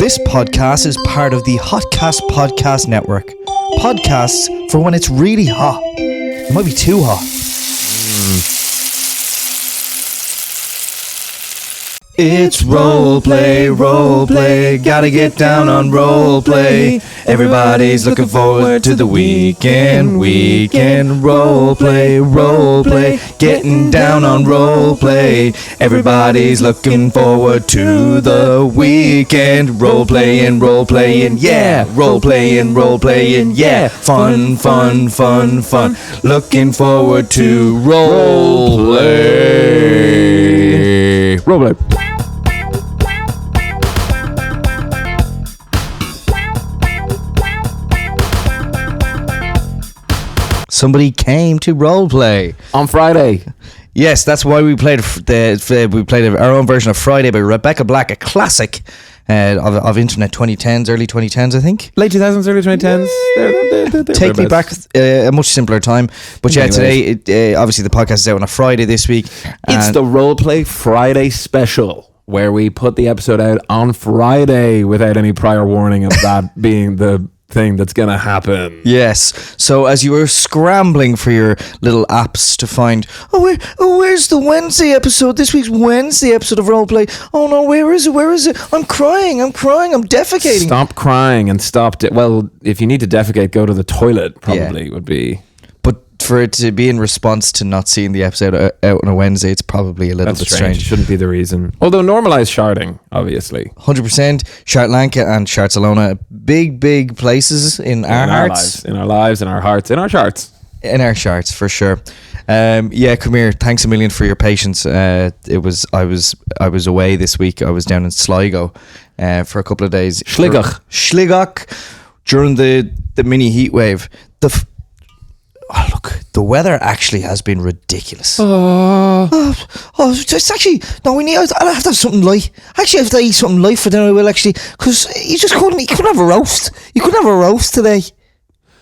This podcast is part of the Hotcast Podcast Network. Podcasts for when it's really hot. It might be too hot. It's roleplay, gotta get down on roleplay. Everybody's looking forward to the weekend roleplay, getting down on roleplay. Everybody's looking forward to the weekend roleplaying, yeah, roleplaying, yeah, fun. Looking forward to roleplay. Somebody came to roleplay on Friday. Yes, that's why we played our own version of Friday by Rebecca Black, a classic of internet 2010s, early 2010s, I think. Late 2000s, early 2010s. They're Take me back a much simpler time. But yeah, today, obviously the podcast is out on a Friday this week. It's the Roleplay Friday Special, where we put the episode out on Friday without any prior warning of that being the thing that's gonna happen. Yes. So as you were scrambling for your little apps to find, where's the Wednesday episode? This week's Wednesday episode of Roleplay. Oh no, where is it? I'm crying, I'm defecating. Stop crying and stop. Well, if you need to defecate, go to the toilet. Probably would be. But for it to be in response to not seeing the episode out on a Wednesday, it's probably a little bit strange. It shouldn't be the reason. Although normalize sharding, obviously. 100%. Shartlanka and Shartsalona, big places in our hearts. In our lives, in our hearts, in our charts. In our charts, for sure. Yeah, come here. Thanks a million for your patience. I was away this week. I was down in Sligo for a couple of days. Schligach. During the mini heat wave. Look, the weather actually has been ridiculous. It's actually, no, I'll have to have something light. Actually, I have to eat something light for dinner, I will actually, because you couldn't have a roast. You couldn't have a roast today.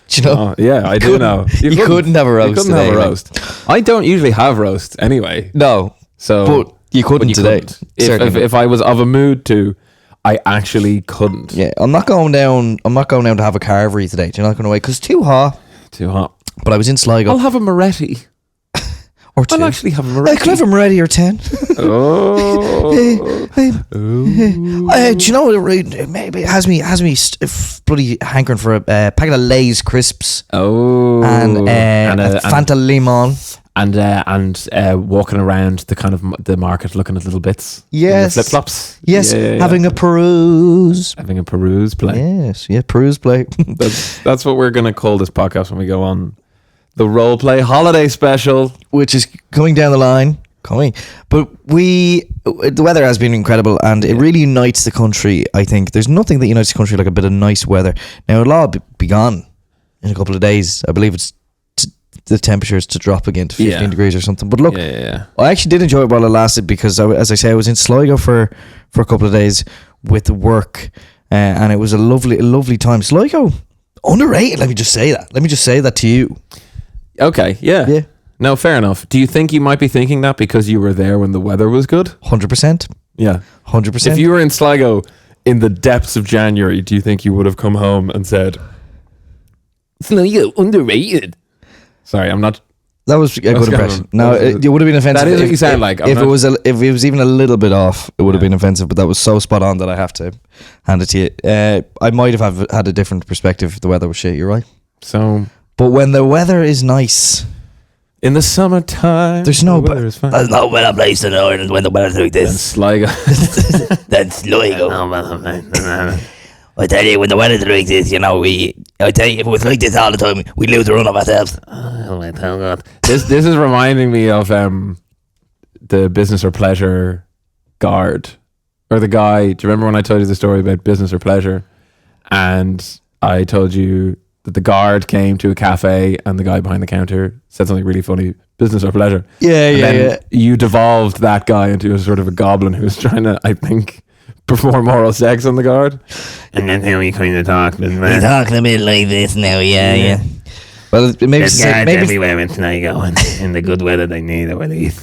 Do you know? Yeah, I do know. You couldn't have a roast today. Have a roast. I don't usually have roasts anyway. No. But you couldn't today. If I was of a mood to, I actually couldn't. Yeah, I'm not going down to have a carvery today. You're not going away because too hot. But I was in Sligo. I'll have a Moretti. Or 2. I'll actually have a Moretti. I could have a Moretti or 10. Do you know what? Maybe it has me bloody hankering for a packet of Lay's crisps. Oh. And a Fanta Limon. And walking around the market looking at little bits. Yes. Flip flops. Yes. Having a peruse. Play. Yes. Yeah. Peruse play. That's what we're gonna call this podcast when we go on the Roleplay Holiday Special, which is coming down the line. But the weather has been incredible, and it really unites the country. I think there's nothing that unites the country like a bit of nice weather. Now it'll all be gone in a couple of days. I believe it's the temperatures to drop again to 15 degrees or something. But look, I actually did enjoy it while it lasted, because as I say, I was in Sligo for a couple of days with work, and it was a lovely time. Sligo, underrated. Let me just say that to you. Okay, yeah. No, fair enough. Do you think you might be thinking that because you were there when the weather was good? 100%. Yeah. 100%. If you were in Sligo in the depths of January, do you think you would have come home and said, Sligo, underrated? Sorry, I'm not... That was a good impression. No, it would have been offensive. That is what you sound like. If it was even a little bit off, it would have been offensive, but that was so spot on that I have to hand it to you. I might have had a different perspective if the weather was shit, you're right. But when the weather is nice... In the summertime, there's no better place in Ireland when the weather's like this. Sligo. That's Sligo. I tell you, when the weather's like this, if it was like this all the time, we'd lose the run of ourselves. Oh my God. This is reminding me of the Business or Pleasure guard, or the guy. Do you remember when I told you the story about Business or Pleasure? And I told you that the guard came to a cafe and the guy behind the counter said something really funny, Business or Pleasure. Yeah. You devolved that guy into a sort of a goblin who was trying to, I think, perform oral sex on the guard. And then how he kind of talked. He talked a bit like this now, yeah. Well, maybe There's guards maybe everywhere in Sligo, and in the good weather they need, I believe.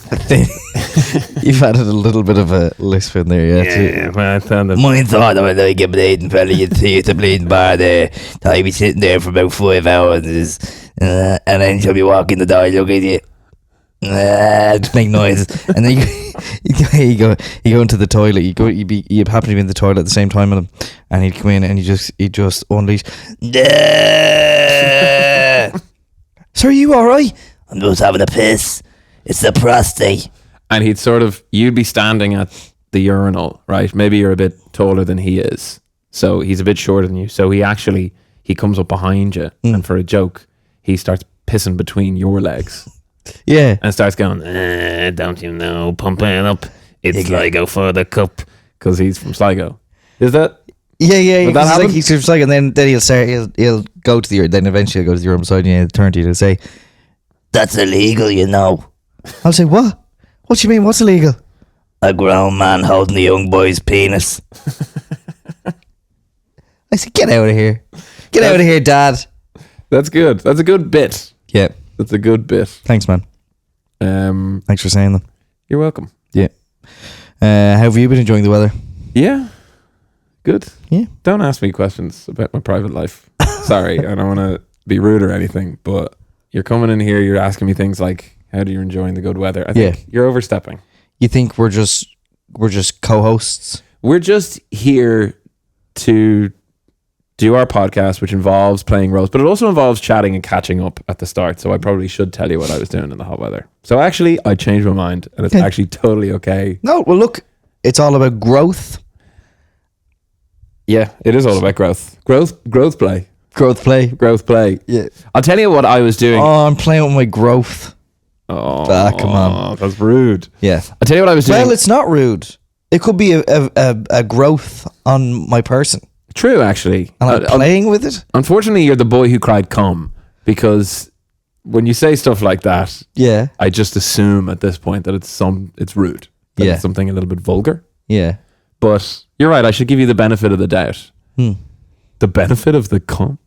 you've added a little bit of a lisp in there, yeah. Yeah, well, I thought that. Mine thought I was like a bleeding fella, you'd see at the bleeding bar there. I'd be sitting there for about 5 hours, and then she'll be walking the door, look at you. Just make noise, and then you go into the toilet. You happen to be in the toilet at the same time with him, and he'd come in and he just unleash. Sir, are you all right? I'm just having a piss. It's the prostate. And you'd be standing at the urinal, right? Maybe you're a bit taller than he is. So he's a bit shorter than you. So he comes up behind you, and for a joke, he starts pissing between your legs. Yeah, And starts going, Don't you know, pump it up. It's Sligo for the cup. because he's from Sligo. Is that? yeah. Would that He's happen? like, he's like, and then he'll go to the then eventually he'll go to the room beside you and he'll turn to you and say, That's illegal, you know. I'll say, what? What do you mean? What's illegal? A grown man holding a young boy's penis. I said, get out of here. Get out of here, Dad. That's good. That's a good bit. Yeah. That's a good bit. Thanks, man. Thanks for saying them. You're welcome. Yeah. How have you been enjoying the weather? Yeah. Good. Yeah. Don't ask me questions about my private life. Sorry, I don't want to be rude or anything, but you're coming in here, you're asking me things like, how do you enjoying the good weather? I think you're overstepping. You think we're just co-hosts? We're just here to do our podcast, which involves playing roles, but it also involves chatting and catching up at the start. So I probably should tell you what I was doing in the hot weather. So actually, I changed my mind, and it's actually totally okay. No, well, look, it's all about growth. Yeah, it is all about growth. Growth play. Growth play. Growth play. Yeah. I'll tell you what I was doing. Oh, I'm playing with my growth. Oh, come on. That's rude. Yeah. I'll tell you what I was doing. Well, it's not rude. It could be a growth on my person. True, actually. And I'm playing with it. Unfortunately, you're the boy who cried come, because when you say stuff like that, Yeah. I just assume at this point that it's rude. That Yeah. It's something a little bit vulgar. Yeah. But you're right. I should give you the benefit of the doubt. The benefit of the cum?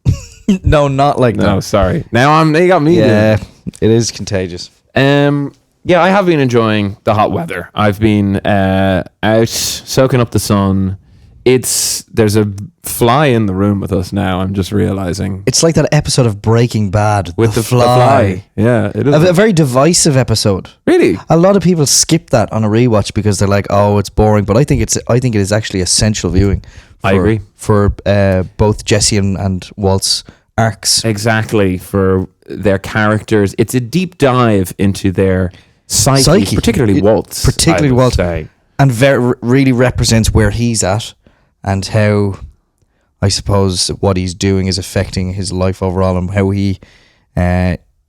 No, not like No, that. sorry. Now you got me. Yeah, it is contagious. Yeah, I have been enjoying the hot weather. I've been out soaking up the sun. There's a fly in the room with us now. I'm just realizing It's like that episode of Breaking Bad with the fly. Yeah, it is. A very divisive episode. Really? A lot of people skip that on a rewatch because they're like, "Oh, it's boring." But I think it is actually essential viewing. I agree. For both Jesse and Walt's arcs. Exactly, for their characters. It's a deep dive into their psyche. Particularly Walt's. Particularly I would Walt. say. And really represents where he's at and how, I suppose, what he's doing is affecting his life overall and how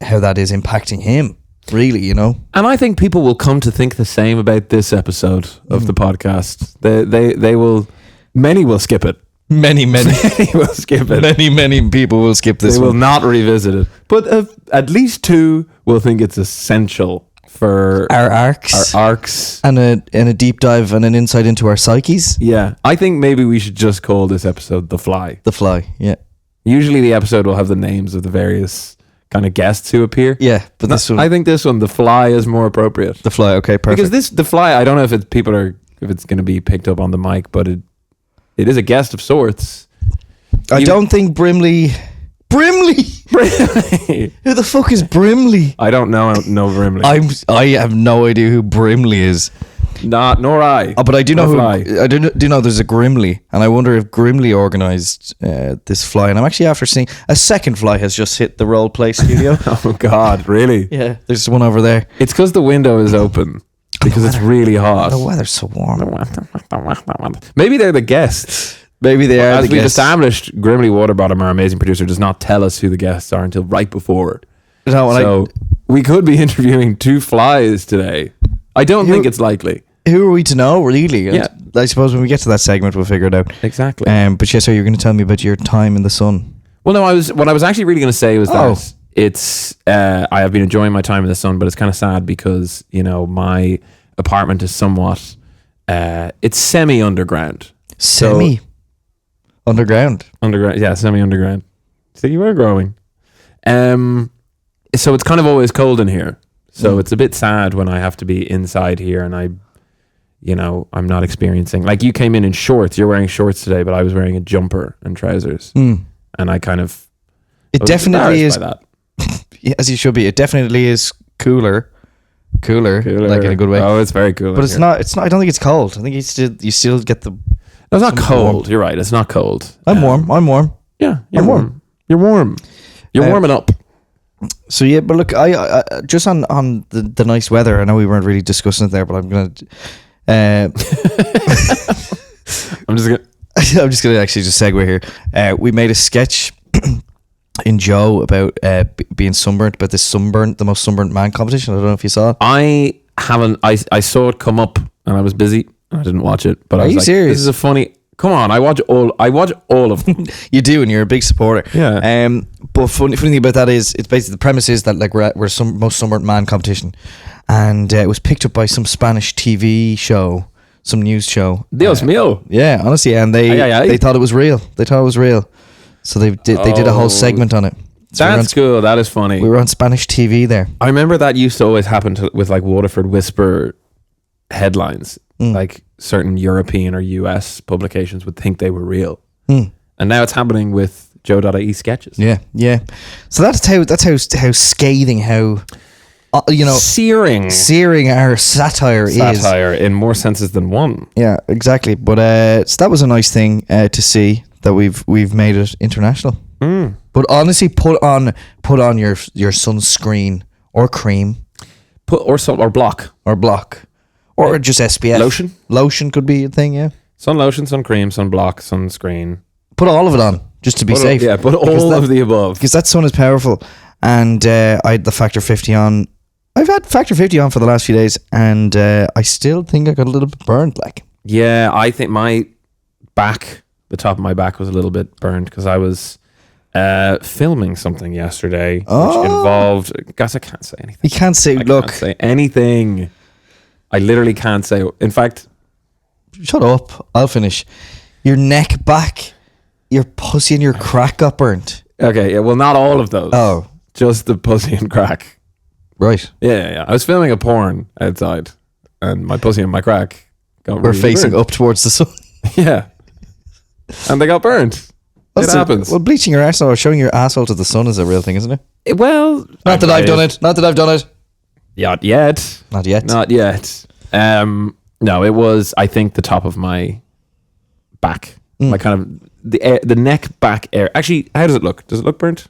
how that is impacting him. Really, you know. And I think people will come to think the same about this episode of the podcast. They will. Many will skip it. Many Many will skip it. many people will skip this They one. will not revisit it. But at least two will think it's essential for Our arcs. our arcs. And a deep dive and an insight into our psyches. Yeah. I think maybe we should just call this episode The Fly. The Fly, yeah. Usually the episode will have the names of the various kind of guests who appear. Yeah, but this one, I think this one, The Fly, is more appropriate. The Fly, okay, perfect. Because The Fly, I don't know if it's going to be picked up on the mic, but it is a guest of sorts. I don't think Brimley... Brimley? Who the fuck is Brimley? I don't know Brimley. I have no idea who Brimley is. Nor I. Oh, but I do know Fly. I do know there's a Grimley, and I wonder if Grimley organised this fly. And I'm actually after seeing a second fly has just hit the role play studio. Oh God, really? Yeah, there's one over there. It's because the window is open because it's really hot. The weather's so warm. Maybe they're the guests. Maybe they are As the we've guests. established, Grimley Waterbottom, our amazing producer, does not tell us who the guests are until right before. No, and So we could be interviewing two flies today. I don't think it's likely. who are we to know, really? Yeah. I suppose when we get to that segment, we'll figure it out. Exactly. But yes, so you're going to tell me about your time in the sun. Well, no, what I was actually really going to say was that it's I have been enjoying my time in the sun, but it's kind of sad because my apartment is somewhat it's semi underground. Underground. Underground, yeah, semi underground. So you were growing. So it's kind of always cold in here. So it's a bit sad when I have to be inside here and I'm not experiencing, like, you came in shorts. You're wearing shorts today, but I was wearing a jumper and trousers. And I kind of... It definitely is... as you should be. It definitely is cooler, like in a good way. Oh, it's very cool. But it's not. I don't think it's cold. I think you still get the... No, it's not cold. You're right. It's not cold. I'm warm. Yeah, you're warm. You're warm. You're warming up. So yeah, but look, I just on the nice weather. I know we weren't really discussing it there, but I'm gonna. I'm just gonna actually just segue here. We made a sketch in Joe about being sunburnt, about the most sunburnt man competition. I don't know if you saw it. I haven't. I saw it come up and I was busy. I didn't watch it. But I was like, serious? This is a funny. Come on, I watch all of them. You do, and you're a big supporter. Yeah. But funny thing about that is, it's basically the premise is that like we're some most sunburnt man competition, and it was picked up by some Spanish TV show, some news show. Dios mío. Yeah, honestly, and they thought it was real. They thought it was real, so they did a whole segment on it. So That's cool. That is funny. We were on Spanish TV there. I remember that used to always happen with like Waterford Whisper headlines. Like certain European or US publications would think they were real. And now it's happening with Joe.ie sketches. Yeah. So that's how scathing, how searing our satire is. Satire in more senses than one. Yeah, exactly. But so that was a nice thing to see that we've made it international. But honestly, put on your sunscreen or cream, or block. Or just SPF. Lotion could be a thing, yeah. Sun lotion, sun cream, sun block, sunscreen. Put all of it on, just to be safe. Put all of the above. Because that sun is powerful. And I had the Factor 50 on. I've had Factor 50 on for the last few days, and I still think I got a little bit burned, like. Yeah, I think my back, the top of my back was a little bit burned because I was filming something yesterday, which involved... Guys, I can't say anything. You can't say, I can't say anything. I literally can't say. In fact, shut up. I'll finish. Your neck, back, your pussy, and your crack got burnt. Okay, yeah. Well, not all of those. Oh, just the pussy and crack. Right. Yeah. I was filming a porn outside, and my pussy and my crack got. We're facing up towards the sun. Yeah, and they got burnt. It happens. Well, bleaching your arsehole or showing your asshole to the sun is a real thing, isn't it? Well, not that I've done it. Not yet. No, it was, I think, the top of my back. My kind of the neck back area. Actually, how does it look? Does it look burnt?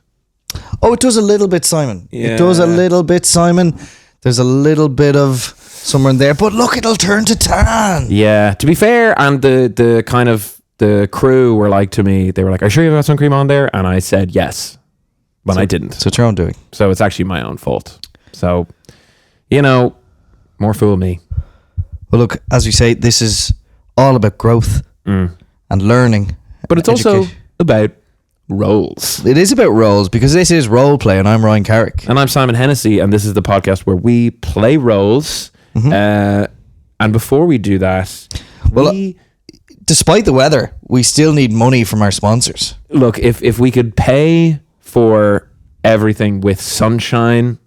Oh, it does a little bit, Simon. Yeah. It does a little bit, Simon. There's a little bit of somewhere in there, but look, it'll turn to tan. Yeah, to be fair, and the kind of the crew were like to me, they were like, "Are you sure you've got sun cream on there?" And I said yes, but I didn't. So it's your own doing. So it's actually my own fault. So, more fool me. Well, look, as we say, this is all about growth and learning. But it's also about roles. It is about roles, because this is role play, and I'm Ryan Carrick. And I'm Simon Hennessy, and this is the podcast where we play roles. And before we do that, despite the weather, we still need money from our sponsors. Look, if we could pay for everything with sunshine,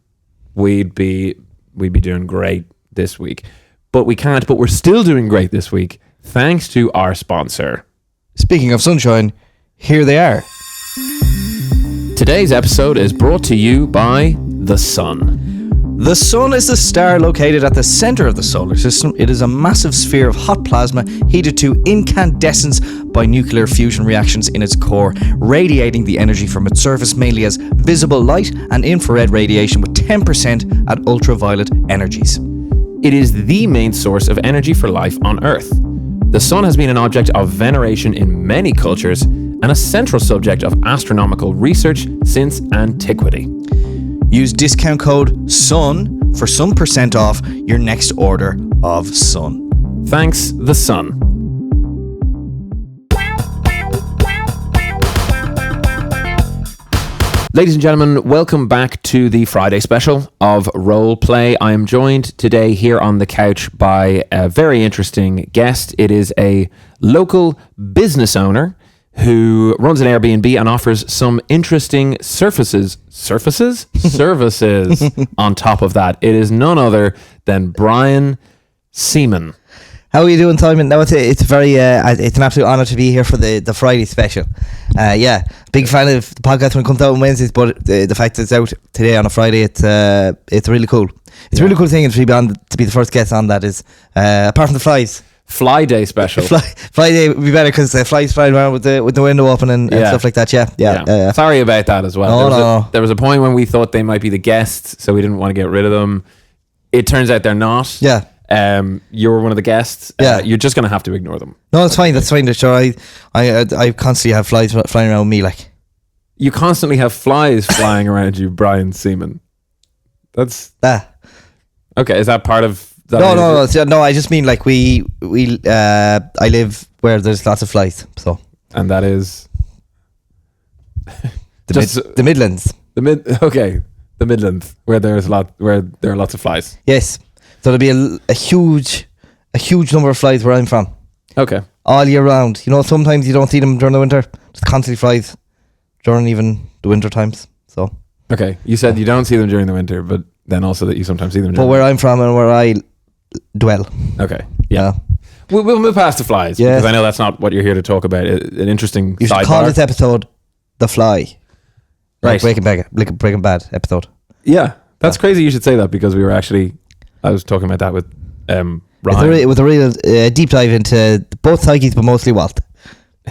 we'd be doing great this week. But we can't, but we're still doing great this week, thanks to our sponsor. Speaking of sunshine, here they are. Today's episode is brought to you by the sun. The sun is the star located at the center of the solar system. It is a massive sphere of hot plasma heated to incandescence by nuclear fusion reactions in its core, radiating the energy from its surface mainly as visible light and infrared radiation with 10% at ultraviolet energies. It is the main source of energy for life on Earth. The sun has been an object of veneration in many cultures and a central subject of astronomical research since antiquity. Use discount code SUN for some % off your next order of sun. Thanks, the sun. Ladies and gentlemen, welcome back to the Friday Special of Role Play. I am joined today here on the couch by a very interesting guest. It is a local business owner who runs an Airbnb and offers some interesting services on top of that. It is none other than Brian Seaman. How are you doing, Simon? No, it's an absolute honour to be here for the Friday special. Big fan of the podcast when it comes out on Wednesdays, but the fact that it's out today on a Friday, it's really cool. It's a really cool thing to be the first guest on that is apart from the flies. Flyday Special. Flyday would be better because flies flying around with the window open and stuff like that. Yeah. Sorry about that as well. There was a point when we thought they might be the guests, so we didn't want to get rid of them. It turns out they're not. Yeah. You're one of the guests. You're just going to have to ignore them. No, it's fine. That's fine. Sure, I constantly have flies flying around me. Like, you constantly have flies flying around you, Brian Seaman. That's okay. Is that part of? No. I just mean like I live where there's lots of flies. So, and that is the Midlands. The Midlands, where there are lots of flies. Yes. So there'll be a huge number of flies where I'm from. Okay. All year round. You know, sometimes you don't see them during the winter. Just constantly flies during even the winter times. So. Okay. You said you don't see them during the winter, but then also that you sometimes see them But where I'm from and where I dwell. Okay. Yeah. We'll move past the flies because I know that's not what you're here to talk about. An interesting You should sidebar. call this episode The Fly. Right. Like Breaking Bad episode. Yeah. That's crazy you should say that because I was talking about that with Ryan. It was a real deep dive into both psyches, but mostly Walt.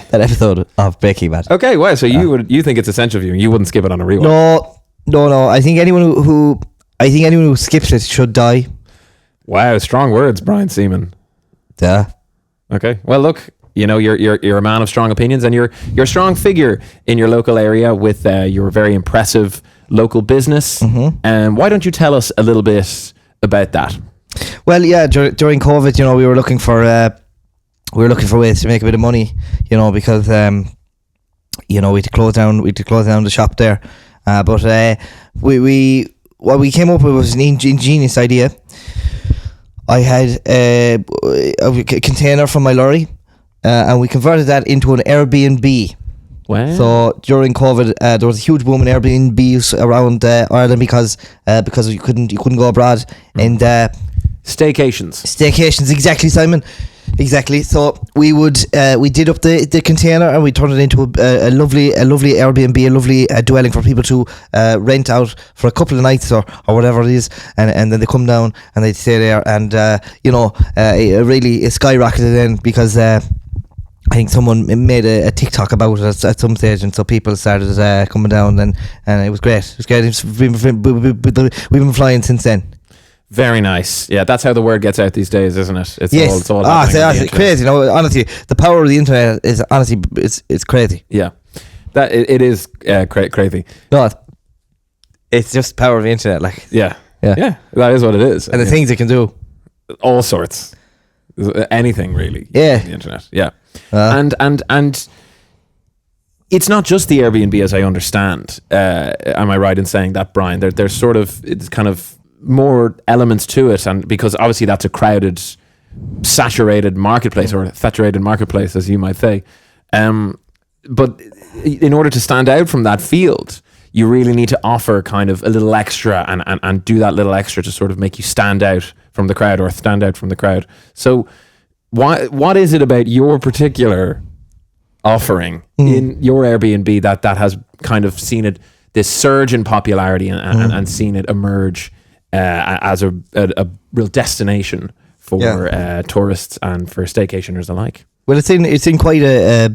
That episode of Breaking Bad. Okay, wow. So you think it's essential for you, and you wouldn't skip it on a rewatch? No. I think anyone who skips it should die. Wow, strong words, Brian Seaman. Yeah. Okay. Well, look, you're a man of strong opinions, and you're a strong figure in your local area with your very impressive local business. And why don't you tell us a little bit about that? Well, yeah, during COVID, we were looking for ways to make a bit of money, because we had to close down the shop there. But what we came up with was an ingenious idea. I had a container from my lorry, and we converted that into an Airbnb. Wow. So during COVID, there was a huge boom in Airbnbs around Ireland because you couldn't go abroad and staycations. Exactly, Simon. Exactly. So we did up the container and we turned it into a lovely Airbnb, a lovely dwelling for people to rent out for a couple of nights or whatever it is, and then they come down and they stay there, and it really skyrocketed in because I think someone made a TikTok about it at some stage, and so people started coming down, and it was great. We've been flying since then. Very nice. Yeah, that's how the word gets out these days, isn't it? It's all it's crazy. Honestly, the power of the internet is it's crazy. Yeah, that it is crazy. No, it's just power of the internet. Like yeah, that is what it is, and the things it can do, all sorts, anything really. Yeah, the internet. Yeah, and it's not just the Airbnb, as I understand. Am I right in saying that, Brian? There's sort of it's kind of more elements to it, and because obviously that's a crowded, saturated marketplace, or a saturated marketplace, as you might say. But in order to stand out from that field, you really need to offer kind of a little extra and do that little extra to sort of make you stand out from the crowd, or stand out from the crowd. So what is it about your particular offering in your Airbnb that has kind of seen this surge in popularity and seen it emerge as a real destination for tourists and for staycationers alike? Well, it's in quite a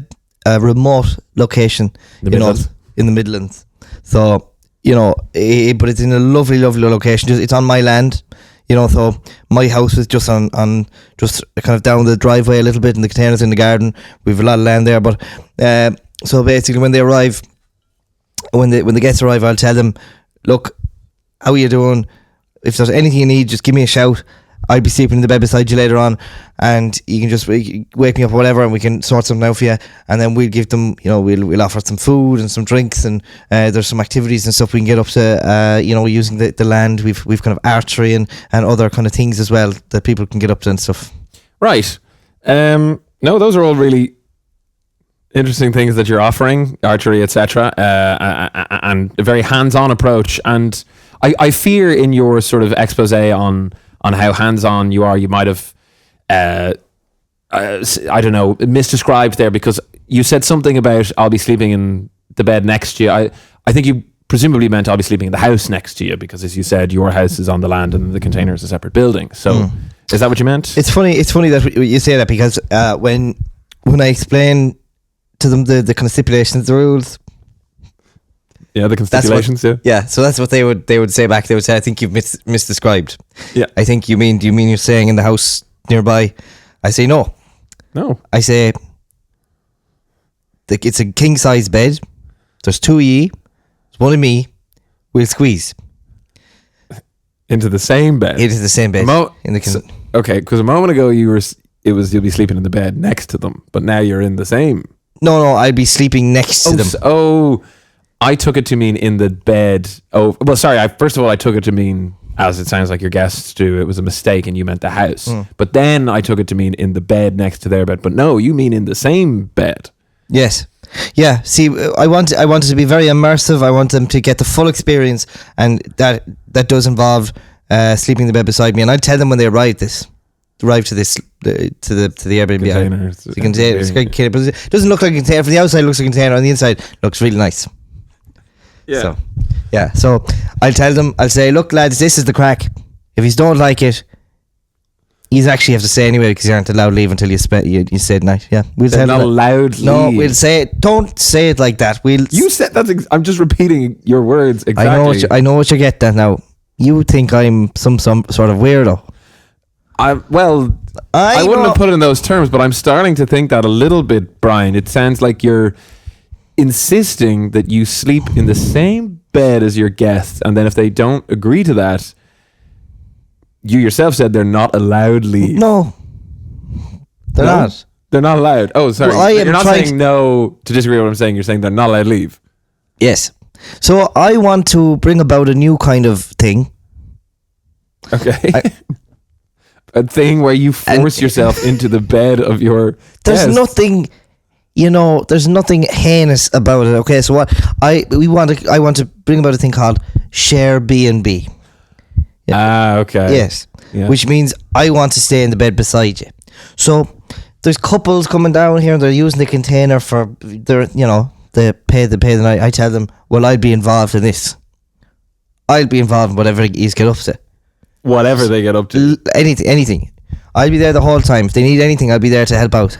remote location, in the Midlands. So but it's in a lovely location. It's on my land, So my house is just on just kind of down the driveway a little bit, and the containers in the garden. We've a lot of land there, but so basically when they arrive, when the guests arrive, I'll tell them, look, how are you doing? If there's anything you need, just give me a shout. I'll be sleeping in the bed beside you later on, and you can just wake me up or whatever, and we can sort something out for you. And then we'll give them, we'll offer some food and some drinks, and there's some activities and stuff we can get up to, using the land. We've kind of archery and other kind of things as well that people can get up to and stuff. Right. No, those are all really interesting things that you're offering, archery, etc., and a very hands-on approach. And I fear in your sort of expose on how hands-on you are, you might have, I don't know, misdescribed there, because you said something about I'll be sleeping in the bed next to you. I think you presumably meant I'll be sleeping in the house next to you, because as you said, your house is on the land and the container is a separate building. So is that what you meant? It's funny that you say that, because when I explain to them the kind of stipulations, the rules. Yeah, the constitutions. Yeah, so that's what they would say back. They would say, I think you've misdescribed. Yeah. I think do you mean you're staying in the house nearby? I say no. I say it's a king size bed. There's two of ye. There's one of me. We'll squeeze into the same bed. Into the same bed. Okay, because a moment ago you'll be sleeping in the bed next to them, but now you're in the same. No, I'd be sleeping next to them. I took it to mean in the bed. Oh, well, sorry. First of all, I took it to mean, as it sounds like your guests do, it was a mistake and you meant the house. But then I took it to mean in the bed next to their bed. But no, you mean in the same bed. Yes. Yeah. See, I want it to be very immersive. I want them to get the full experience, and that does involve sleeping in the bed beside me. And I tell them when they arrive to this to the Airbnb Container. The container. It's a great container, but it doesn't look like a container. From the outside, it looks like a container. On the inside, it looks really nice. Yeah. So I'll tell them. I'll say, look, lads, this is the crack. If you don't like it, you actually have to say anyway, because you aren't allowed to leave until you say night. Yeah, we'll They're not allowed to No, leave. we'll say it. Don't say it like that. You said that's. I'm just repeating your words exactly. I know what you get that now. You think I'm some sort of weirdo. I wouldn't have put it in those terms, but I'm starting to think that a little bit, Brian. It sounds like you're insisting that you sleep in the same bed as your guests, and then if they don't agree to that, you yourself said they're not allowed leave. No, they're not. They're not allowed. Oh, sorry. Well, you're not saying no to disagree with what I'm saying. You're saying they're not allowed leave. Yes. So I want to bring about a new kind of thing. Okay. A thing where you force yourself into the bed of your There's guest. there's nothing heinous about it. Okay, so what I want to bring about a thing called Share B&B. Okay. Yes. Yeah. Which means I want to stay in the bed beside you. So there's couples coming down here, they're using the container for they pay the night. I tell them, well, I'll be involved in this. I'll be involved in whatever you get up to. Whatever they get up to. Anything. I'll be there the whole time. If they need anything, I'll be there to help out.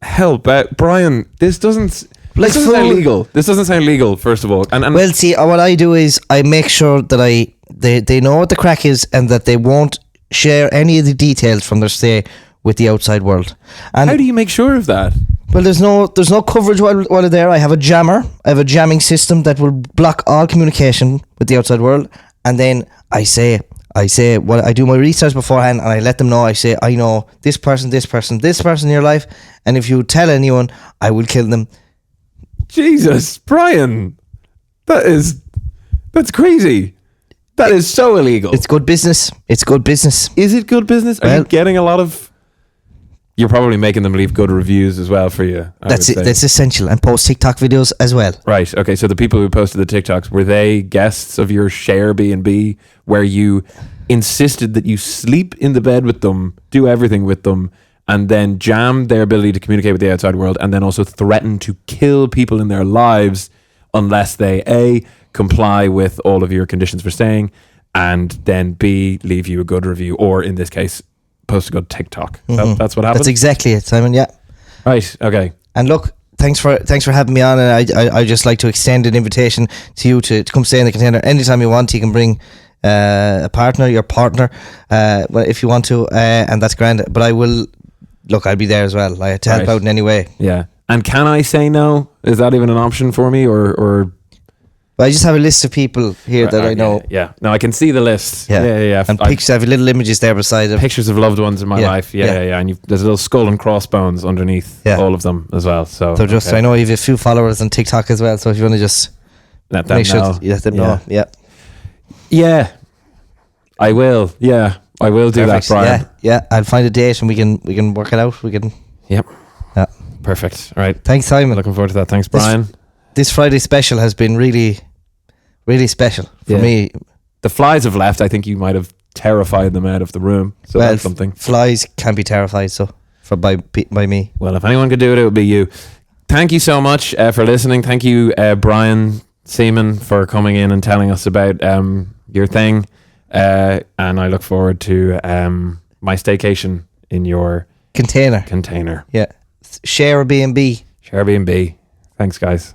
Help out. Brian, this doesn't sound legal. This doesn't sound legal, first of all. And well, see, what I do is I make sure that they know what the crack is, and that they won't share any of the details from their stay with the outside world. And how do you make sure of that? Well, there's no coverage while they're there. I have a jammer. I have a jamming system that will block all communication with the outside world. And then I say what I do my research beforehand, and I let them know. I say, I know this person in your life, and if you tell anyone, I will kill them. Jesus, Brian, that's crazy. That is so illegal. It's good business. Is it good business? Are you getting a lot of? You're probably making them leave good reviews as well for you. That's it. That's essential, and post TikTok videos as well. Right. Okay. So the people who posted the TikToks, were they guests of your Share B&B, where you insisted that you sleep in the bed with them, do everything with them, and then jam their ability to communicate with the outside world, and then also threaten to kill people in their lives unless they A, comply with all of your conditions for staying, and then B, leave you a good review, or in this case, post a good TikTok. That's what happened? That's exactly it, Simon. Yeah. Right. Okay. And look, thanks for having me on, and I just like to extend an invitation to you to come stay in the container anytime you want. You can bring your partner, if you want to, and that's grand. But I'll be there as well. I had to help out in any way. Yeah. And can I say no? Is that even an option for me, or? Well, I just have a list of people here that I know. Yeah. No, I can see the list. Yeah. And pictures. I have little images there beside them. Pictures of loved ones in my life. Yeah. And there's a little skull and crossbones underneath all of them as well. So I know you have a few followers on TikTok as well. So if you want to just let them make sure know. You let them know. Yeah. Yeah. I will. Yeah. I will do that, Brian. Yeah. I'll find a date and we can work it out. We can. Yep. Yeah. Perfect. All right. Thanks, Simon. Looking forward to that. Thanks, Brian. This Friday special has been really, really special for me. The flies have left. I think you might have terrified them out of the room. So Well, that's something. flies can't be terrified, so by me. Well, if anyone could do it, it would be you. Thank you so much for listening. Thank you, Brian Seaman, for coming in and telling us about your thing. And I look forward to my staycation in your Container. Yeah. Share Airbnb. Airbnb. Thanks, guys.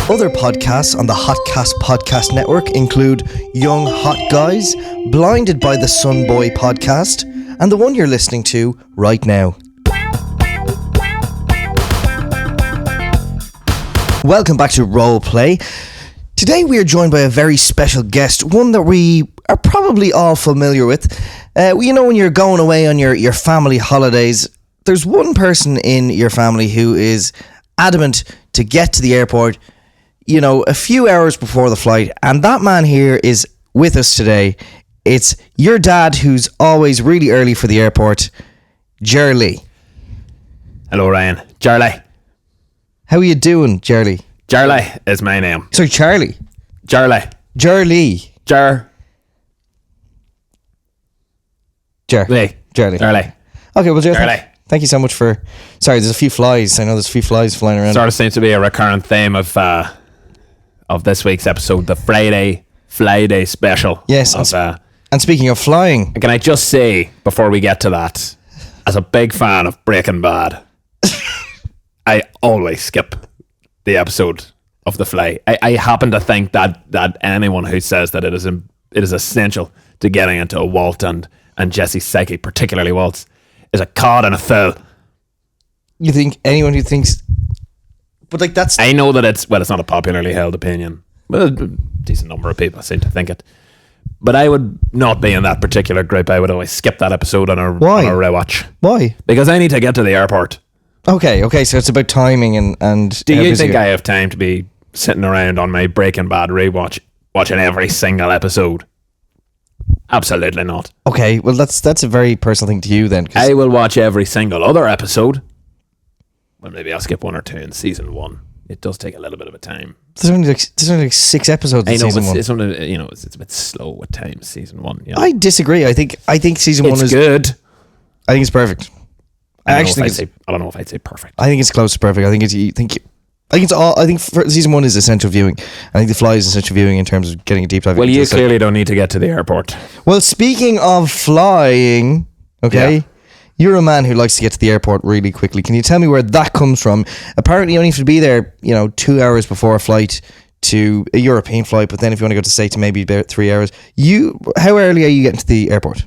Other podcasts on the Hotcast Podcast Network include Young Hot Guys, Blinded by the Sun Boy podcast, and the one you're listening to right now. Welcome back to Roleplay. Today we are joined by a very special guest, one that we are probably all familiar with. You know, when you're going away on your family holidays, there's one person in your family who is adamant to get to the airport, you know, a few hours before the flight, and that man here is with us today. It's your dad, who's always really early for the airport, Ger Lee. Hello, Ryan. Ger Lee. How are you doing, Ger Lee? Ger Lee is my name. Sorry, Charlie. Ger Lee. Ger Lee. Ger Lee. Ger Lee. Ger Lee. Okay, well, Ger, Ger Lee. thank you so much for... Sorry, there's a few flies. I know there's a few flies flying around. Sort of seems to be a recurrent theme of this week's episode, the Flyday Special. Yes, and speaking of flying... Can I just say, before we get to that, as a big fan of Breaking Bad, I always skip the episode of The Fly. I happen to think that anyone who says that it is essential to getting into a Walt and Jesse's psyche, particularly Walt's, is a cod and a fool. You think anyone who thinks... But, like, that's... I know that it's not a popularly held opinion. Well, a decent number of people seem to think it. But I would not be in that particular group. I would always skip that episode on a rewatch. Why? Because I need to get to the airport. Okay, so it's about timing and Do you think I have time to be sitting around on my Breaking Bad rewatch watching every single episode? Absolutely not. Okay, well that's a very personal thing to you then. I will watch every single other episode. Well, maybe I'll skip one or two in season 1. It does take a little bit of a time. There's only like 6 episodes in season 1. It's only, you know, it's a bit slow at times, season 1. You know? I disagree. I think season 1 is good. I think it's perfect. I don't know if I'd say perfect. I think it's close to perfect. I think season 1 is essential viewing. I think The Fly is essential viewing in terms of getting a deep dive. Well, you clearly don't need to get to the airport. Well, speaking of flying, okay, Yeah. You're a man who likes to get to the airport really quickly. Can you tell me where that comes from? Apparently, you only have to be there, 2 hours before a flight to a European flight. But then, if you want to go to States, maybe about 3 hours. How early are you getting to the airport?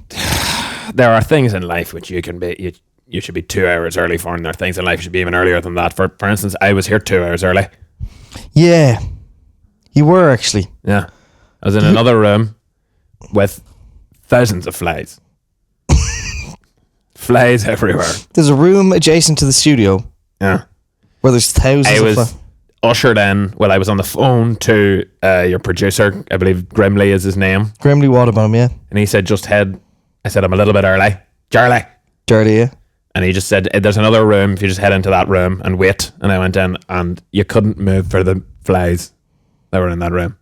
There are things in life which you can be. You should be 2 hours early for, and there are things in life you should be even earlier than that. For instance, I was here 2 hours early. Yeah, you were actually. Yeah, I was in another room with thousands of flies. Flies everywhere. There's a room adjacent to the studio. Yeah, where there's thousands. I was of flies. ushered in. Well, I was on the phone to your producer. I believe Ger Lee is his name. Ger Lee Waterbottom, yeah. And he said, "Just head." I said, "I'm a little bit early." Ger Lee. Ger Lee, yeah. And he just said, "There's another room. If you just head into that room and wait." And I went in, and you couldn't move for the flies that were in that room.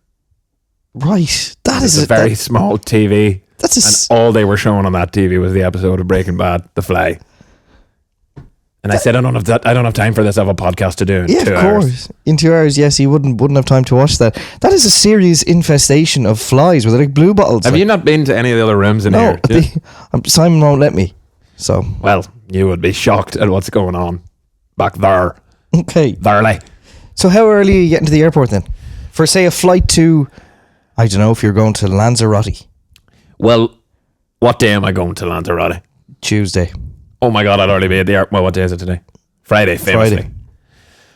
Right, that It's is a very small TV. And all they were showing on that TV was the episode of Breaking Bad, The Fly. And I said, I don't have time for this. I have a podcast to do in 2 hours. Yeah, of course. In 2 hours, yes, you wouldn't have time to watch that. That is a serious infestation of flies. Were they like blue bottles? Have you not been to any of the other rooms in here? No, Simon won't let me. So, well, you would be shocked at what's going on back there. Okay. There. So how early are you getting to the airport then? For, say, a flight to, I don't know, if you're going to Lanzarote. Well, what day am I going to Lanzarote? Tuesday. Oh my God, I'd already be at the airport. Well, what day is it today? Friday, famously. Friday.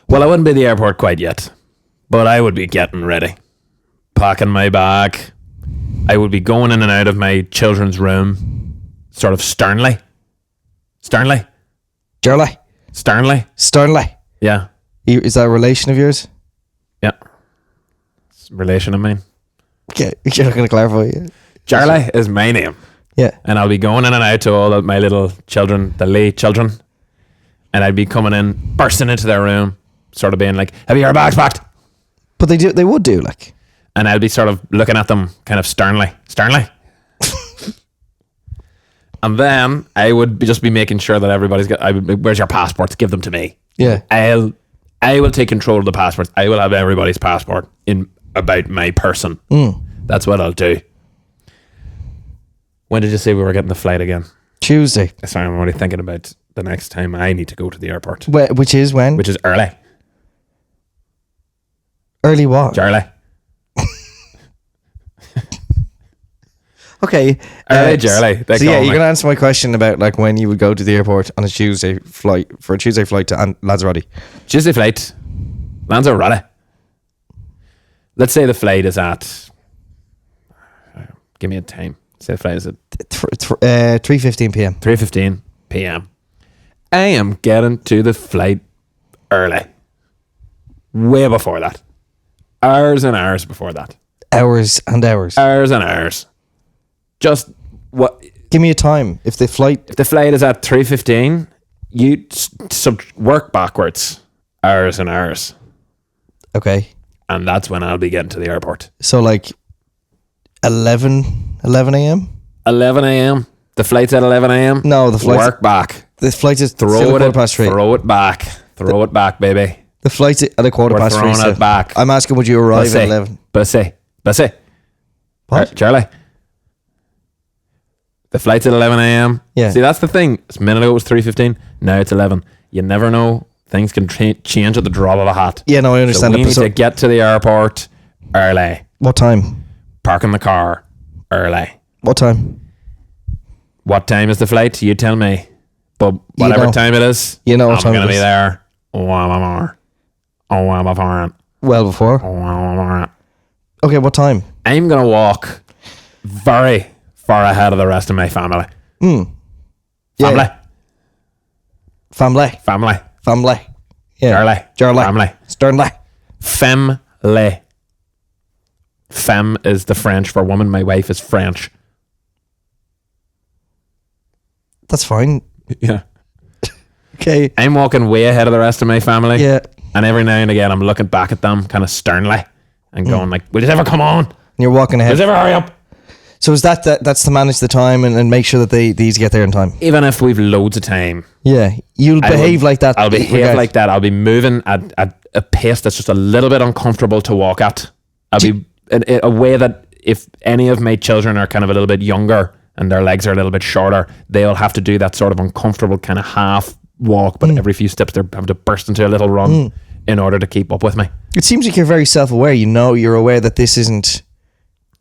Well, I wouldn't be at the airport quite yet, but I would be getting ready. Packing my bag. I would be going in and out of my children's room, sort of sternly. Sternly? Gerley. Sternly? Sternly. Yeah. Is that a relation of yours? Yeah. It's a relation of mine. Okay, you're not going to clarify it. Ger Lee is my name. Yeah. And I'll be going in and out to all of my little children, the Lee children. And I'd be coming in, bursting into their room, sort of being like, have you your bags packed? But they would do, like. And I'd be sort of looking at them kind of sternly. And then I would just be making sure that everybody's got, where's your passports? Give them to me. Yeah. I will take control of the passports. I will have everybody's passport in about my person. That's what I'll do. When did you say we were getting the flight again? Tuesday. Sorry, I'm already thinking about the next time I need to go to the airport. Which is when? Which is early. Early what? Early. Okay. Early, Ger Lee. So yeah, you're going to answer my question about like when you would go to the airport on a Tuesday flight, for a Tuesday flight to Lanzarote. Tuesday flight. Lanzarote. Let's say the flight is at... Give me a time. Say the flight is at 3:15 p.m. 3:15 p.m. I am getting to the flight early. Way before that. Hours and hours before that. Hours and hours. Hours and hours. Just what... Give me a time. If the flight is at 3:15, you work backwards. Hours and hours. Okay. And that's when I'll be getting to the airport. So like 11 a.m.? 11 a.m. The flight's at 11 a.m. No, the flight's... Work back. The flight's at Throw it 3:15. Throw it back. Throw it back, baby. The flight's at 3:15. Throwing it back. I'm asking, would you arrive at 11? Bussy. What? Ger Lee. The flight's at 11 a.m. Yeah. See, that's the thing. A minute ago it was 3:15. Now it's 11. You never know. Things can change at the drop of a hat. Yeah, no, I understand So we that. need to get to the airport early. What time? Parking the car early. What time? What time is the flight? You tell me. But whatever know. time it is, You know what I'm time going it to be is. there. Well before. Okay, what time? I'm going to walk very far ahead of the rest of my family. Yeah. Family. Yeah. Ger Lee. Family. Sternly. Family. Femme is the French for woman. My wife is French. That's fine. Yeah. Okay. I'm walking way ahead of the rest of my family. Yeah. And every now and again, I'm looking back at them kind of sternly and going like, will you ever come on? And you're walking Will ahead. you ever hurry up? So is that's to manage the time and make sure that these get there in time? Even if we've loads of time. Yeah. You'll behave like that. I'll behave like that. I'll be moving at a pace that's just a little bit uncomfortable to walk at. I'll be in a way that if any of my children are kind of a little bit younger and their legs are a little bit shorter, they'll have to do that sort of uncomfortable kind of half walk, but every few steps they're having to burst into a little run in order to keep up with me. It seems like you're very self-aware. You know, you're aware that this isn't,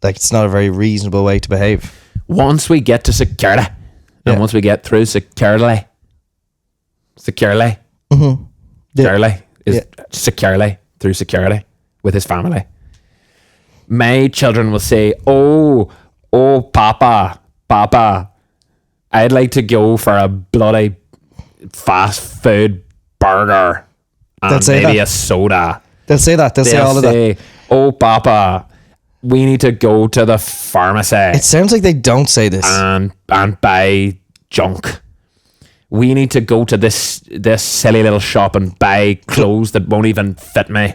like, it's not a very reasonable way to behave. Once we get to security, and once we get through security, Yeah. Ger Lee is securely through security with his family. My children will say, oh, Papa, I'd like to go for a bloody fast food burger and maybe a soda. They'll say that. They'll say all of that. Oh, Papa, we need to go to the pharmacy. It sounds like they don't say this. And buy junk. We need to go to this silly little shop and buy clothes that won't even fit me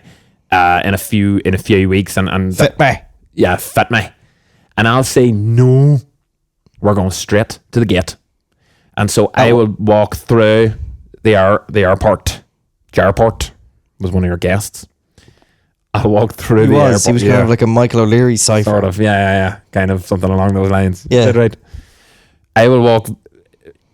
in a few weeks and Fit me. Yeah, fit me. And I'll say no. We're going straight to the gate. And so I will walk through the airport. Jarport was one of your guests. I'll walk through the airport. He was kind of like a Michael O'Leary cipher. Sort of, yeah. Kind of something along those lines. Yeah. Is that right? I will walk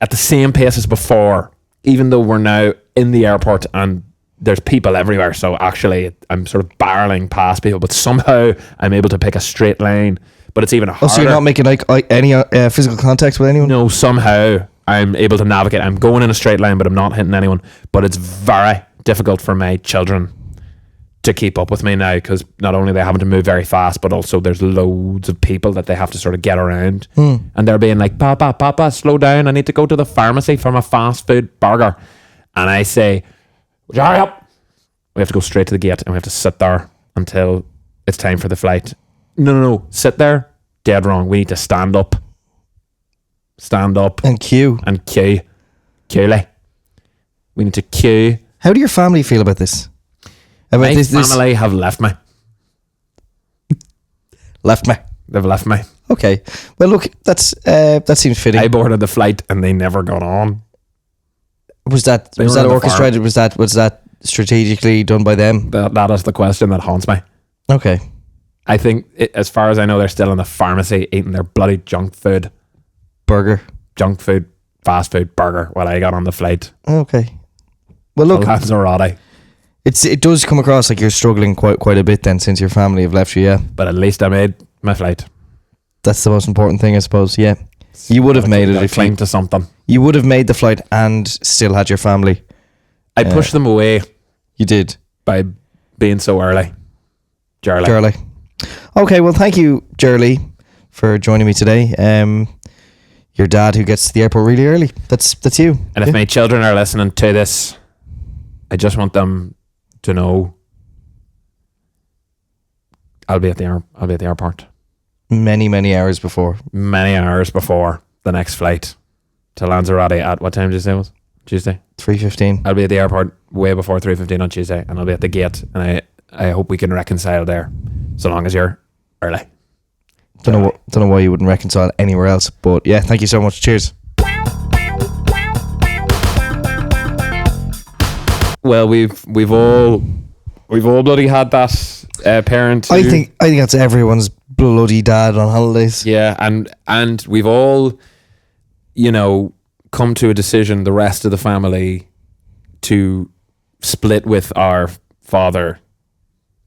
at the same pace as before, even though we're now in the airport and there's people everywhere. So actually, I'm sort of barreling past people, but somehow I'm able to pick a straight line. But it's even harder. Oh, so you're not making like any physical contact with anyone? No, somehow I'm able to navigate. I'm going in a straight line, but I'm not hitting anyone. But it's very difficult for my children to keep up with me now, because not only are they having to move very fast, but also there's loads of people that they have to sort of get around. And they're being like, Papa, slow down. I need to go to the pharmacy for my fast food burger. And I say, would you hurry up? We have to go straight to the gate and we have to sit there until it's time for the flight. No. Sit there. Dead wrong. We need to stand up. stand up And Q. and queue. Queue. We need to queue. How do your family feel about this? About My this family have left me. left me. They've left me. Okay. Well, look, that seems fitting. I boarded the flight and they never got on. Was that They were on the orchestrated? Was that strategically done by them? That is the question that haunts me. Okay. I think, as far as I know, they're still in the pharmacy eating their bloody junk food, fast food burger while I got on the flight. Okay. Well, look, Lanzarote. it does come across like you're struggling quite a bit then, since your family have left you. Yeah, But at least I made my flight. that's the most important thing, I suppose. Yeah, you would have made it if cling to something. you would have made the flight and still had your family. I pushed them away You did, by being so early. Ger Lee. Ger Lee. Okay, well, thank you, Ger Lee, for joining me today. Your dad who gets to the airport really early. That's you. And if my children are listening to this, I just want them to know I'll be at the airport Many hours before. many hours before the next flight to Lanzarote at what time did you say it was? Tuesday. 3:15. I'll be at the airport way before 3:15 on Tuesday, and I'll be at the gate, and I hope we can reconcile there, so long as you're early. Don't know why you wouldn't reconcile anywhere else, but yeah, thank you so much. Cheers. Well, we've all bloody had that parent. I think that's everyone's bloody dad on holidays. Yeah, and we've all, come to a decision, the rest of the family, to split with our father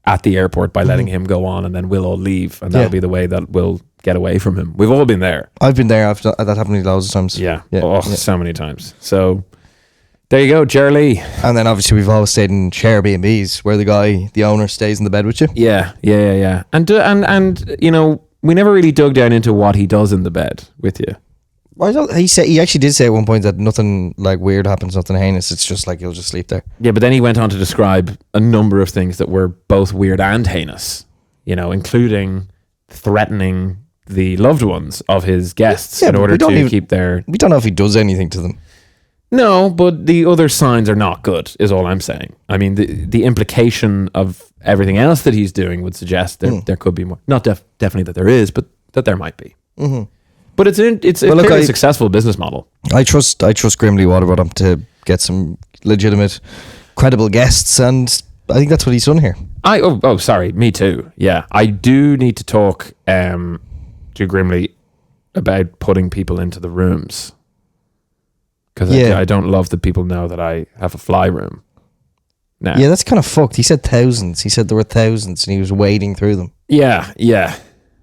at the airport by letting him go on, and then we'll all leave, and that'll be the way that we'll get away from him. We've all been there. I've been there. That happened to me loads of times. Yeah. Yeah. So many times. So there you go, Ger Lee. And then obviously we've always stayed in share Airbnbs where the owner stays in the bed with you. Yeah. And we never really dug down into what he does in the bed with you. He actually did say at one point that nothing like weird happens, nothing heinous. It's just like he'll just sleep there. Yeah, but then he went on to describe a number of things that were both weird and heinous, including threatening the loved ones of his guests in order to keep their... We don't know if he does anything to them. No, but the other signs are not good, is all I'm saying. I mean, the implication of everything else that he's doing would suggest there could be more. Not definitely that there is, but that there might be. Mm-hmm. But it's a successful business model. I trust Grimley Waterbottom to get some legitimate, credible guests, and I think that's what he's done here. Sorry, me too. Yeah, I do need to talk to Grimley about putting people into the rooms, because I don't love that people know that I have a fly room now. Yeah, that's kind of fucked. He said thousands. He said there were thousands, and he was wading through them. Yeah.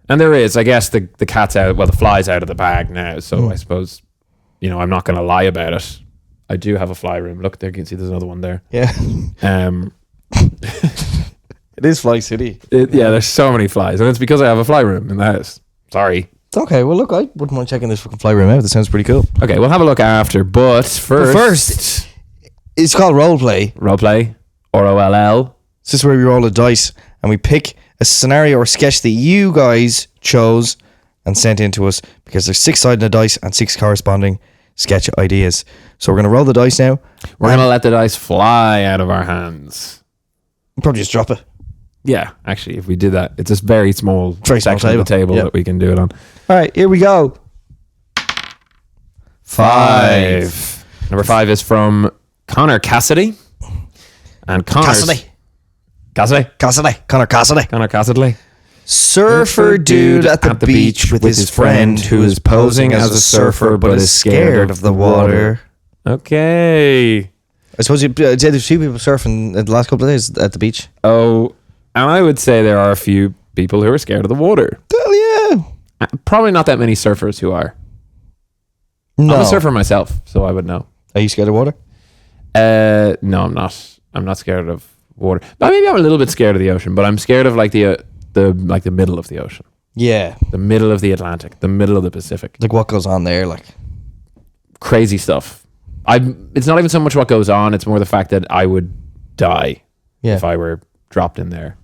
And there is, I guess, the cat's out, the fly's out of the bag now. So I suppose, I'm not going to lie about it. I do have a fly room. Look, there you can see there's another one there. Yeah. It is Fly City. There's so many flies. And it's because I have a fly room in the house. Sorry. Okay, well, look, I wouldn't mind checking this fucking fly room out. That sounds pretty cool. Okay, we'll have a look after. But first it's called Roleplay. Roleplay, ROLL. This is where we roll a dice and we pick a scenario or sketch that you guys chose and sent in to us, because there's 6 sides in a dice and 6 corresponding sketch ideas. So we're going to roll the dice now. We're going to let the dice fly out of our hands. Probably just drop it. Yeah, actually, if we did that, it's a very small section table. of the table that we can do it on. All right, here we go. 5. Number 5 is from Connor Cassidy. And Connor Cassidy. Surfer dude at the beach with his friend who is posing as a surfer but is scared of the water. Okay. I suppose there's 2 people surfing in the last couple of days at the beach. Oh, and I would say there are a few people who are scared of the water. Hell yeah. Probably not that many surfers who are. No. I'm a surfer myself, so I would know. Are you scared of water? No, I'm not. I'm not scared of water. But maybe I'm a little bit scared of the ocean, but I'm scared of like the middle of the ocean. Yeah. The middle of the Atlantic, the middle of the Pacific. Like what goes on there, like crazy stuff. It's not even so much what goes on, it's more the fact that I would die if I were dropped in there.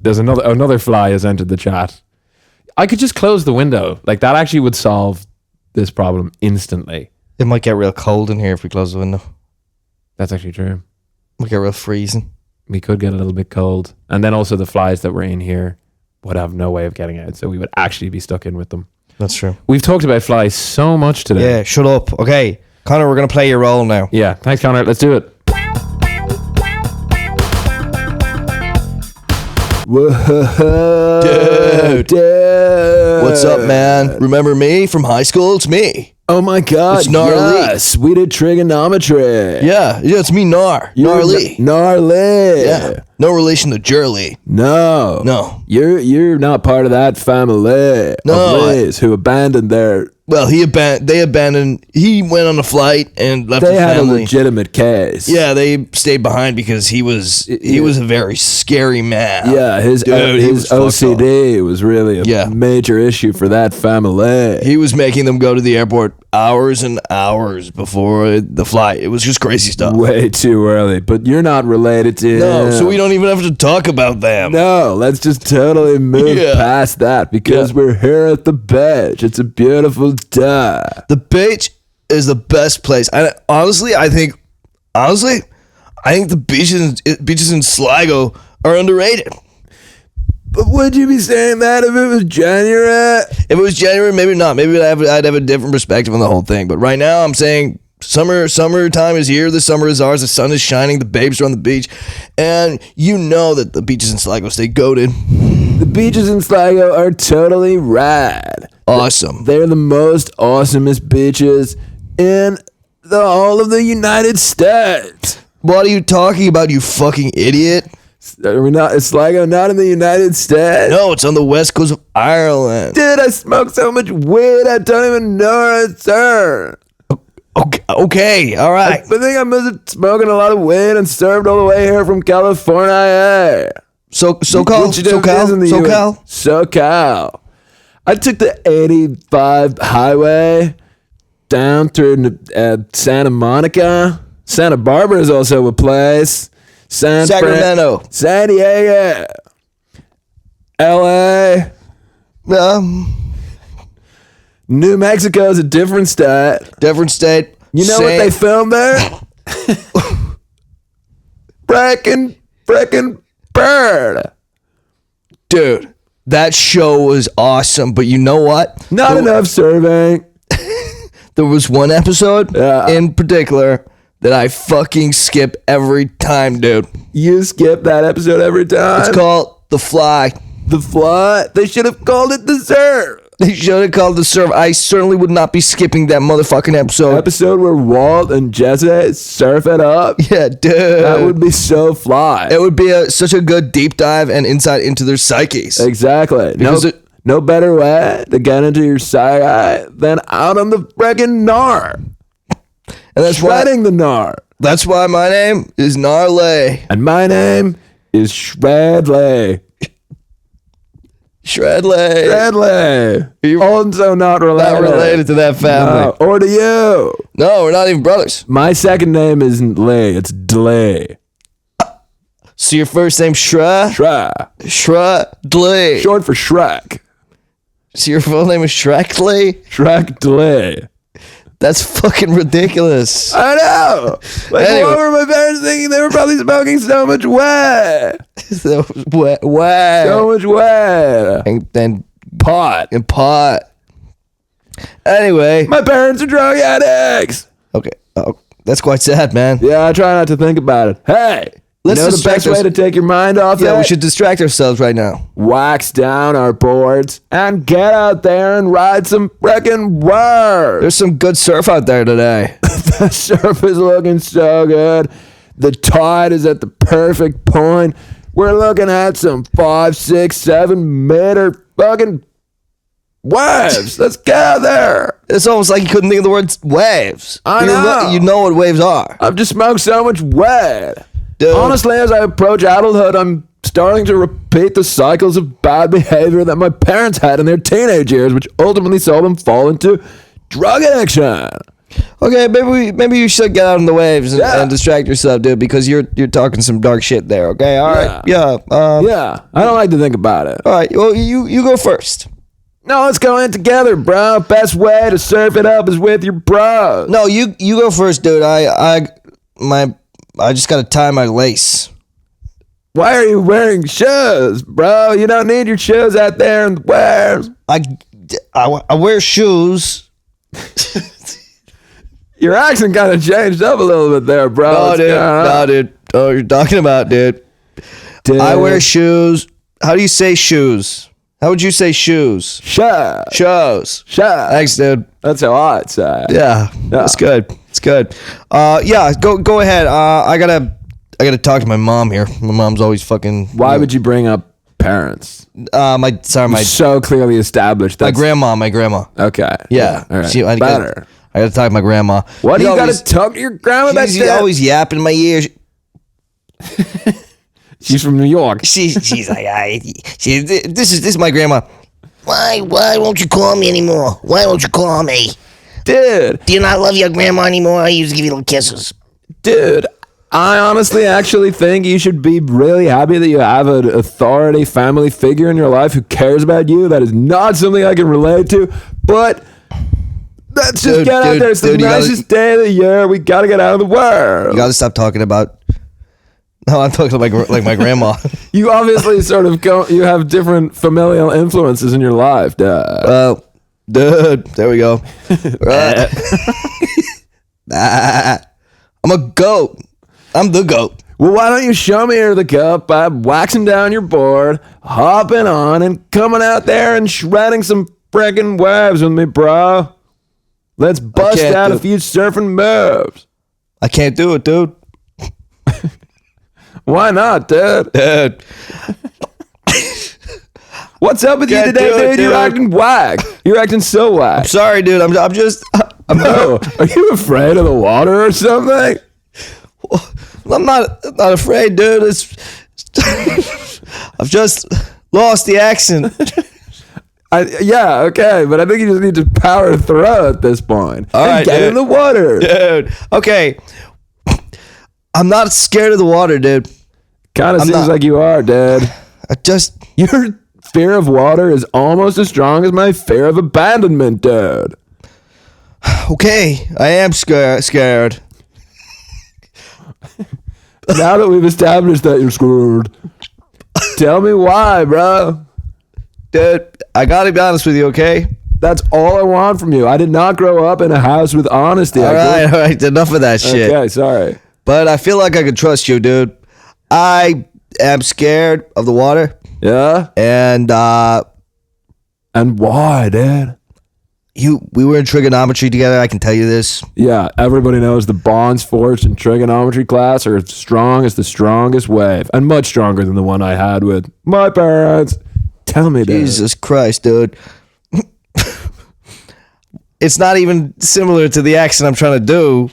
There's another fly has entered the chat. I could just close the window. Like that actually would solve this problem instantly. It might get real cold in here if we close the window. That's actually true. It might get real freezing. We could get a little bit cold. And then also the flies that were in here would have no way of getting out. So we would actually be stuck in with them. That's true. We've talked about flies so much today. Yeah, shut up. Okay, Connor, we're going to play your role now. Yeah. Thanks, Connor. Let's do it. Whoa, dude. What's up, man? Remember me from high school? It's me. Oh my God. It's Ger Lee. Yes. We did trigonometry. Yeah, it's me, Ger Lee. Ger Lee. Yeah, no relation to Ger Lee. No. No. You're not part of that family No, of Lees who abandoned their... Well, he abandoned. He went on a flight and left They his had family. a legitimate case. Yeah, they stayed behind because he was a very scary man. Yeah, his Dude, he was fucked OCD was really a major issue for that family. He was making them go to the airport hours and hours before the flight. It was just crazy stuff. Way too early, but you're not related to No, him. so we don't even have to talk about them. No, let's just totally move Yeah. past that because Yeah. we're here at the beach. It's a beautiful day. The beach is the best place. Honestly, I think the beaches in Sligo are underrated. But would you be saying that if it was January? If it was January, maybe not. Maybe I'd have a different perspective on the whole thing. But right now, I'm saying summertime is here. The summer is ours. The sun is shining. The babes are on the beach, and you know that the beaches in Sligo stay goated. The beaches in Sligo are totally rad. Awesome. They're the most awesomest beaches in the whole of the United States. What are you talking about, you fucking idiot? Are we not? Is Sligo not in the United States? No, it's on the west coast of Ireland. Dude, I smoke so much weed I don't even know it's there. Okay, all right. I think I must have smoking a lot of weed and served all the way here from California. SoCal. I took the 85 highway down through Santa Monica. Santa Barbara is also a place. Sacramento. San Diego. LA. New Mexico is a different state. Different state. You know what they filmed there? Frickin' bird. Dude, that show was awesome, but you know what? Not enough surveying. There was one episode Yeah. in particular that I fucking skip every time, dude. You skip that episode every time. It's called The Fly. The Fly. They should have called it The Surf. They should have called The Surf. I certainly would not be skipping that motherfucking episode. Episode where Walt and Jesse surf it up. Yeah, dude. That would be so fly. It would be such a good deep dive and insight into their psyches. Exactly. Because No better way to get into your psyche than out on the frickin' gnar. And that's Shredding the gnar. That's why my name is Ger Lee. And my name is Shredley. Shredley. Shredley. You're Also not related. not related to that family. No. Or to you. No, we're not even brothers. My second name isn't Lee. It's Dley. So your first name's Shredley. Short for Shrek. So your full name is Shrekley? Shrek Dley. That's fucking ridiculous. I know. Like, Anyway. what were my parents thinking? They were probably smoking so much weed. Wow. So much weed. And Pot. pot. Anyway. My parents are drug addicts. Okay. Oh, that's quite sad, man. Yeah, I try not to think about it. Hey, Let's you know the distract best way us- to take your mind off Yeah, it? we should distract ourselves right now. Wax down our boards and get out there and ride some frickin' words. There's some good surf out there today. The surf is looking so good. The tide is at the perfect point. We're looking at some 5, 6, 7 meter fucking waves. Let's get out there. It's almost like you couldn't think of the word waves. I know. You know what waves are. I've just smoked so much weed. Dude. Honestly, as I approach adulthood, I'm starting to repeat the cycles of bad behavior that my parents had in their teenage years, which ultimately saw them fall into drug addiction. Okay, maybe you should get out on the waves and, Yeah. and distract yourself, dude, because you're talking some dark shit there. Okay, all right, yeah. Yeah, I don't like to think about it. All right, well, you go first. No, let's go in together, bro. Best way to surf it up is with your bros. No, you go first, dude. I just gotta tie my lace. Why are you wearing shoes, bro? You don't need your shoes out there in the wares. I wear shoes. Your accent kind of changed up a little bit there, bro. No, dude. Oh, you're talking about, dude. I wear shoes. How do you say shoes? How would you say shoes? Shoes. Shoes. Thanks, dude. That's how I'd say. Yeah, that's good. It's good. Yeah, go ahead. I gotta talk to my mom here. My mom's always fucking. Why would you bring up parents? My So clearly established. my grandma. Okay. Yeah. All right. I Better. gotta talk to my grandma. What do you always- gotta talk to your grandma about? She's always yapping in my ear. She's from New York. She's like, this is my grandma. Why won't you call me anymore? Why won't you call me? Dude, Do you not love your grandma anymore? I used to give you little kisses. dude, I honestly actually think you should be really happy that you have an authority family figure in your life who cares about you. That is not something I can relate to, but let's just get out there. It's the nicest day of the year. We gotta get out of the world. You gotta stop talking about. No, I'm talking like my grandma. You obviously sort of you have different familial influences in your life, dude. Dude, there we go. I'm a goat. I'm the goat. Well, why don't you show me the cup by waxing down your board, hopping on, and coming out there and shredding some freaking waves with me, bro? Let's bust out a few surfing moves. I can't do it, dude. Why not, dude? Dude. What's up with you Can't today, do it, dude? You're dude. acting whack. You're acting so whack. Sorry, dude. I'm just. Oh, are you afraid of the water or something? I'm not afraid, dude. I've just lost the accent. Yeah, okay, but I think you just need to power through at this point. All right, get dude. in the water. Dude. Okay. I'm not scared of the water, dude. Kind of seems not. like you are, dude. Your fear of water is almost as strong as my fear of abandonment, dude. Okay, I am scared. Now that we've established that you're scared, tell me why, bro. Dude, I gotta be honest with you, okay? That's all I want from you. I did not grow up in a house with honesty. All right, enough of that shit. Okay, sorry. But I feel like I can trust you, dude. I am scared of the water, Yeah? and And why, dude? we were in trigonometry together. I can tell you this. Yeah, everybody knows the bonds forged in trigonometry class are as strong as the strongest wave, and much stronger than the one I had with my parents. Tell me, dude. Jesus Christ, dude. It's not even similar to the accent I'm trying to do.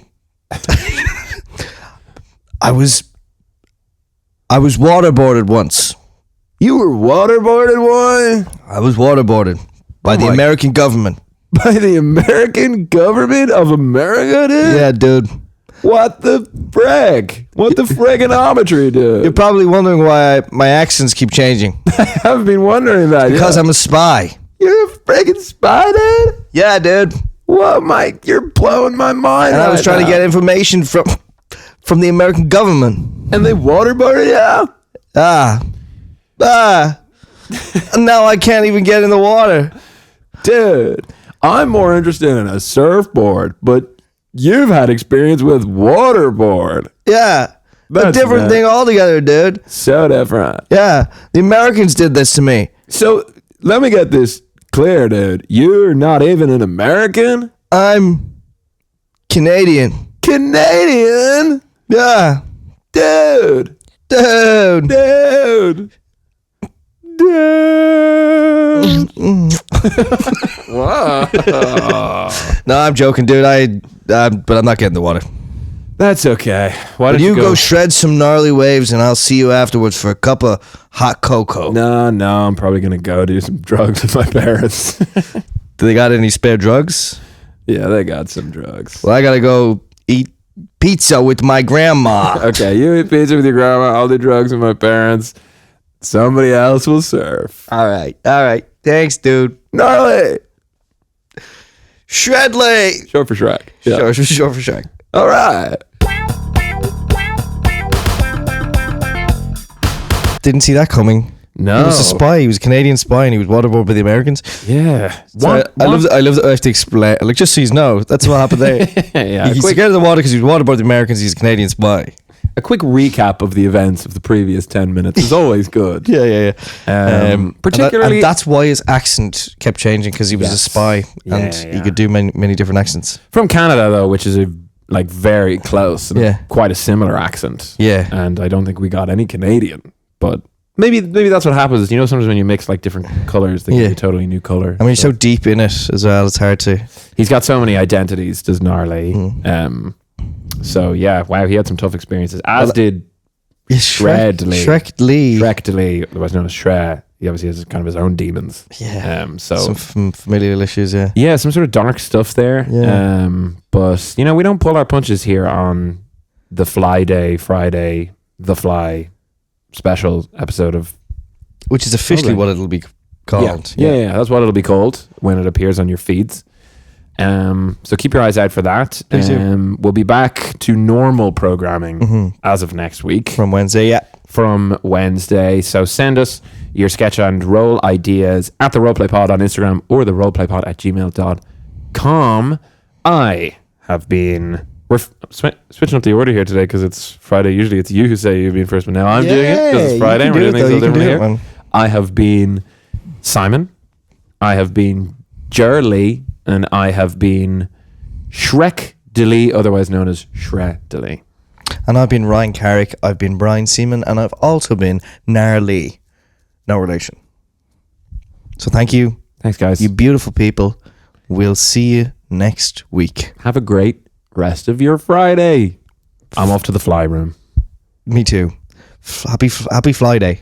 I was waterboarded once. You were waterboarded, boy? I was waterboarded by the American government. By the American government of America, dude? Yeah, dude. What the frick? What the frigginometry, dude? You're probably wondering why my accents keep changing. I've been wondering that. Because yeah. I'm a spy. You're a friggin' spy, dude? Yeah, dude. What, Mike? You're blowing my mind. And I was right trying now. to get information from the American government. And they waterboarded you? And now I can't even get in the water. Dude, I'm more interested in a surfboard, but you've had experience with waterboard. Yeah. A That's different mad. thing altogether, dude. So different. Yeah. The Americans did this to me. So let me get this clear, dude. You're not even an American? I'm Canadian. Canadian? Yeah. Dude. Dude. Dude. Dude. Wow. No, I'm joking, dude. But I'm not getting the water. That's okay. Why But don't you go shred some gnarly waves, and I'll see you afterwards for a cup of hot cocoa. No, I'm probably going to go do some drugs with my parents. Do they got any spare drugs? Yeah, they got some drugs. Well, I gotta go eat pizza with my grandma. Okay, you eat pizza with your grandma. I'll do drugs with my parents. Somebody else will surf. All right. Thanks, dude. Gnarly. Shredley. Short for Shrek. Yeah. Sure for Shrek. All right. Didn't see that coming. No. He was a spy. He was a Canadian spy, and he was waterboarded by the Americans. Yeah. So I love that I have to explain. Like, just so you know, that's what happened there. Yeah. He's scared of the water because he was waterboarded by the Americans. He's a Canadian spy. A quick recap of the events of the previous 10 minutes is always good. Yeah. Particularly, and that's why his accent kept changing, because he was a spy, and he could do many different accents. from Canada though, which is very close, and Yeah. quite a similar accent. Yeah. And I don't think we got any Canadian, but maybe that's what happens. You know, sometimes when you mix like different colors, they give you a totally new color. I mean, he's so deep in it as well. It's hard to. He's got so many identities, does Gnarly. So yeah, wow, he had some tough experiences. As did Ger Lee. Ger Lee, otherwise known as Shre. He obviously has kind of his own demons. Yeah. So some familial issues. Yeah. yeah, some sort of dark stuff there. Yeah. But you know, we don't pull our punches here on the Friday, the Fly special episode of, Which is officially what it'll be called. Yeah, that's what it'll be called when it appears on your feeds. So keep your eyes out for that. Please do. We'll be back to normal programming as of next week. From Wednesday, yeah. From Wednesday. So send us your sketch and role ideas at the roleplaypod on Instagram or the roleplaypod at gmail.com. I have been... We're switching up the order here today because it's Friday. Usually it's you who say you've been first, but now I'm doing it because it's Friday and we're doing things a little differently here. I have been Simon. I have been Ger Lee. And I have been Ger Lee, otherwise known as Ger Lee. And I've been Ryan Carrick. I've been Brian Seaman. And I've also been Ger Lee. No relation. So thank you. Thanks, guys. You beautiful people. We'll see you next week. Have a great rest of your Friday. I'm off to the fly room. Me too. Happy Flyday.